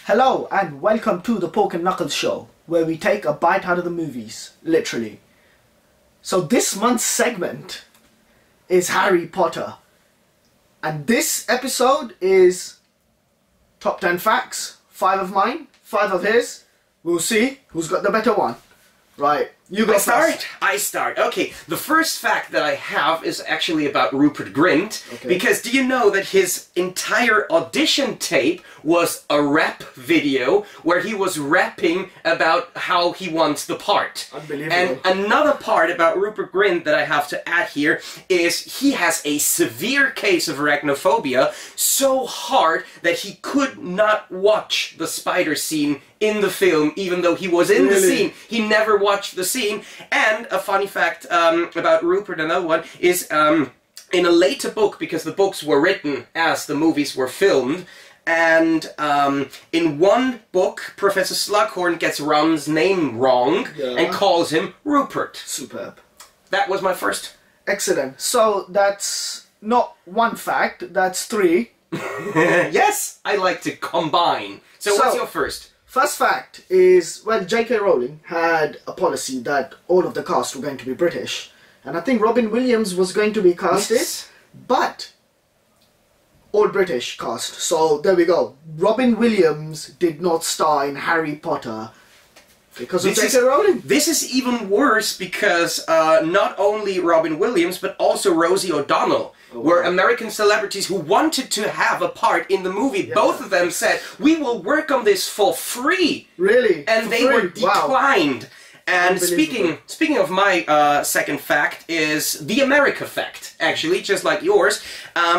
Hello and welcome to the Pork and Knuckles Show, where we take a bite out of the movies, literally. So this month's segment is Harry Potter. And this episode is top 10 facts. 5 of mine, 5 of his. We'll see who's got the better one. Right, you go first. I start. Okay, the first fact that I have is actually about Rupert Grint. Okay. Because do you know that his entire audition tape was a rap video where he was rapping about how he wants the part? Unbelievable. And another part about Rupert Grint that I have to add here is he has a severe case of arachnophobia, so hard that he could not watch the spider scene in the film, even though he was in the scene. He never watched the scene. And a funny fact about Rupert, another one, is in a later book, because the books were written as the movies were filmed, and in one book, Professor Slughorn gets Ron's name wrong and calls him Rupert. Superb. That was my first. Excellent. So that's not one fact, that's 3. Yes, I like to combine. So what's your first? First fact is, well, J.K. Rowling had a policy that all of the cast were going to be British. And I think Robin Williams was going to be casted, but all British cast. So there we go. Robin Williams did not star in Harry Potter because of J.K. Rowling. This is even worse because not only Robin Williams, but also Rosie O'Donnell were American celebrities who wanted to have a part in the movie. Yeah. Both of them said, we will work on this for free. Really? And they were declined. Wow. And speaking of my second fact is the America fact, actually, just like yours,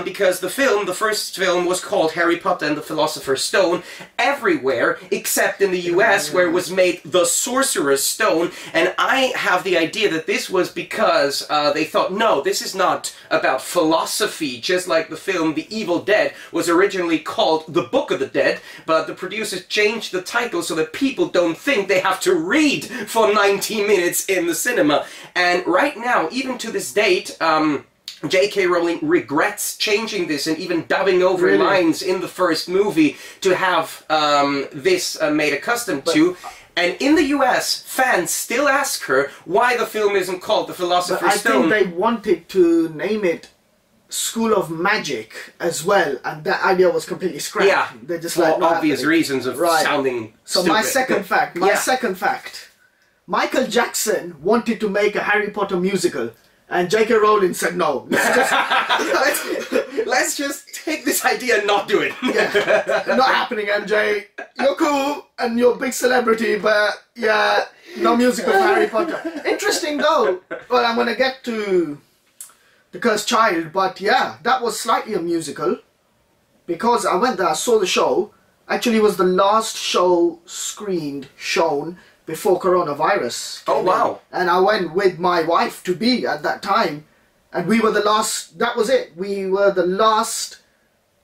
because the first film was called Harry Potter and the Philosopher's Stone everywhere except in the US, where it was made the Sorcerer's Stone, and I have the idea that this was because they thought, no, this is not about philosophy, just like the film The Evil Dead was originally called The Book of the Dead, but the producers changed the title so that people don't think they have to read for 90 minutes in the cinema. And right now, even to this date, J.K. Rowling regrets changing this and even dubbing over lines in the first movie to have this made a custom to. And in the US, fans still ask her why the film isn't called The Philosopher's Stone. I think they wanted to name it School of Magic as well, and that idea was completely scrapped. Yeah, they're just for like, obvious reasons of sounding So stupid. my second fact. Michael Jackson wanted to make a Harry Potter musical, and J.K. Rowling said no. Let's just take this idea and not do it. Yeah, not happening, MJ. You're cool and you're a big celebrity, but yeah, no musical for Harry Potter. Interesting though. Well, I'm gonna get to The Cursed Child, but yeah, that was slightly a musical because I went there, I saw the show. Actually, it was the last show shown before coronavirus. Oh wow. And I went with my wife to be at that time, and we were the last, that was it, we were the last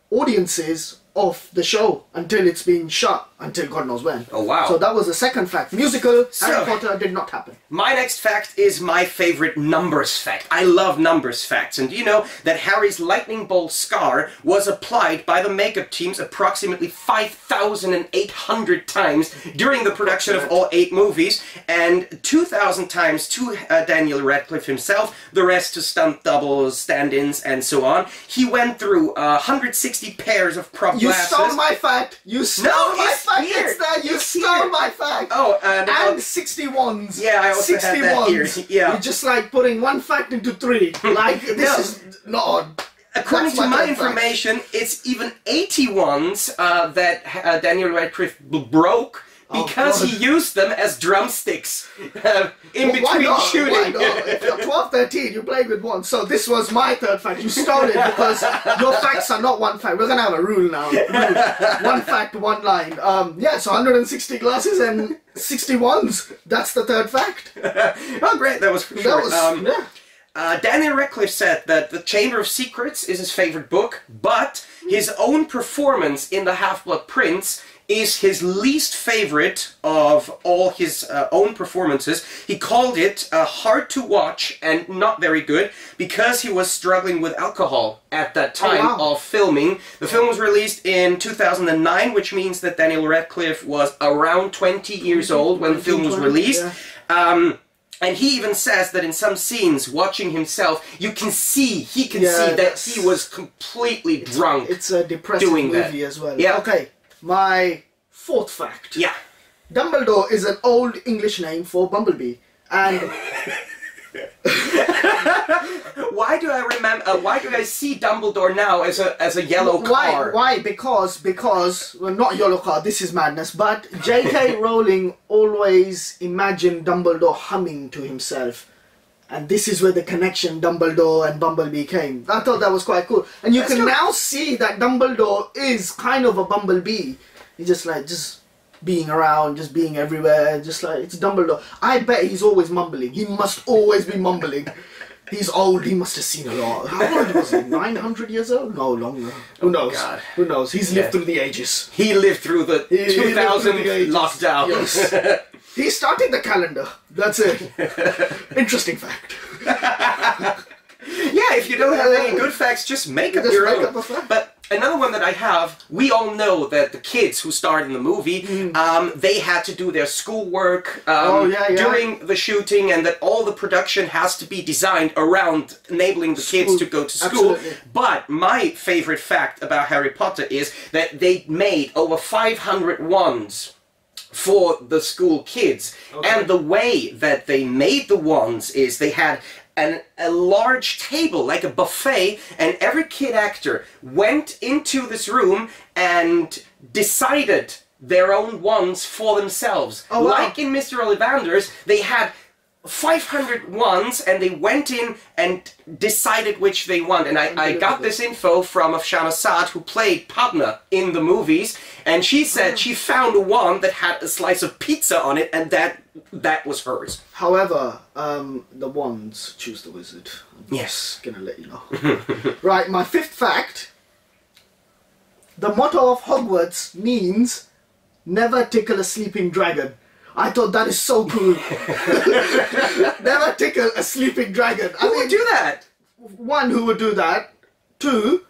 audiences of the show until it's been shut, until God knows when. Oh wow. So that was the second fact. Musical, Harry Potter did not happen. My next fact is my favorite numbers fact. I love numbers facts. And do you know that Harry's lightning bolt scar was applied by the makeup teams approximately 5,800 times during the production of all 8 movies, and 2,000 times to Daniel Radcliffe himself, the rest to stunt doubles, stand-ins, and so on. He went through 160 pairs of prop glasses. You stole my fact! You stole my fact! It's there! You stole my fact! Oh, and 61s! Yeah, I also had that here. Yeah. You're just like putting one fact into 3. Like, this is not odd. According to my information, it's even 81s that Daniel Radcliffe broke because he used them as drumsticks in between shooting. Why not? If you're 12, 13, you play with one. So this was my third fact. You stole it because your facts are not one fact. We're going to have a rule now. One fact, one line. Yeah, so 160 glasses and 61s. That's the third fact. Oh, great. That was for sure. Daniel Radcliffe said that The Chamber of Secrets is his favorite book, but his own performance in The Half-Blood Prince is his least favorite of all his own performances. He called it hard to watch and not very good because he was struggling with alcohol at that time of filming. The film was released in 2009, which means that Daniel Radcliffe was around 20 years old when the film was released. Yeah. And he even says that in some scenes, watching himself, he can see that he was completely drunk. It's a depressing movie as well. Yeah. Okay, my fourth fact. Yeah. Dumbledore is an old English name for Bumblebee, and why do I see Dumbledore now as a yellow car? Why? Because well, not yellow car. This is madness. But J.K. Rowling always imagined Dumbledore humming to himself, and this is where the connection Dumbledore and Bumblebee came. I thought that was quite cool, and you can now see that Dumbledore is kind of a bumblebee. He's just being around, just being everywhere, just like, it's Dumbledore. I bet he's always mumbling. He must always be mumbling. He's old, he must have seen a lot. How old was he? 900 years old? No, longer. Who knows? God. Who knows? He's lived through the ages. He lived through the 2000 lockdown. Yes. He started the calendar. That's it. Interesting fact. Yeah, if you don't have any good facts, just make up your own. But another one that I have, we all know that the kids who starred in the movie, they had to do their schoolwork during the shooting, and that all the production has to be designed around enabling the kids to go to school. Absolutely. But my favorite fact about Harry Potter is that they made over 500 wands for the school kids. Okay. And the way that they made the wands is they had a large table, like a buffet, and every kid actor went into this room and decided their own wands for themselves. Oh, wow. Like in Mr. Ollivander's, they had 500 wands, and they went in and decided which they want. And I got this info from Afshan Assad, who played Padma in the movies, and she said she found a wand that had a slice of pizza on it, and that was hers. However, the wands choose the wizard. I'm just gonna let you know. Right, my fifth fact. The motto of Hogwarts means never tickle a sleeping dragon. I thought that is so cool. Never tickle a sleeping dragon. Who would do that? One, who would do that? Two,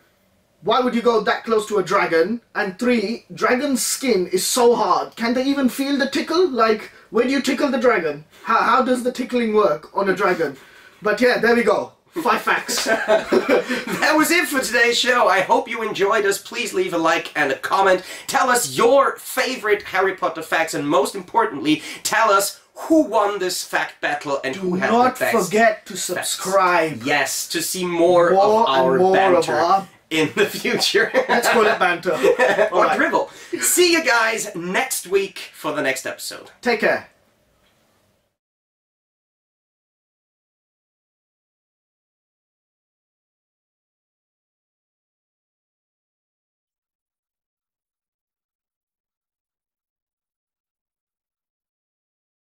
why would you go that close to a dragon? And three, dragon's skin is so hard. Can they even feel the tickle? Like, when you tickle the dragon, how does the tickling work on a dragon? But yeah, there we go. 5 facts. That was it for today's show. I hope you enjoyed us. Please leave a like and a comment. Tell us your favorite Harry Potter facts, and most importantly, tell us who won this fact battle and who had the best. Do not forget to subscribe. Facts. Yes, to see more of our banter in the future. Let's call it banter. Or drivel. See you guys next week for the next episode. Take care.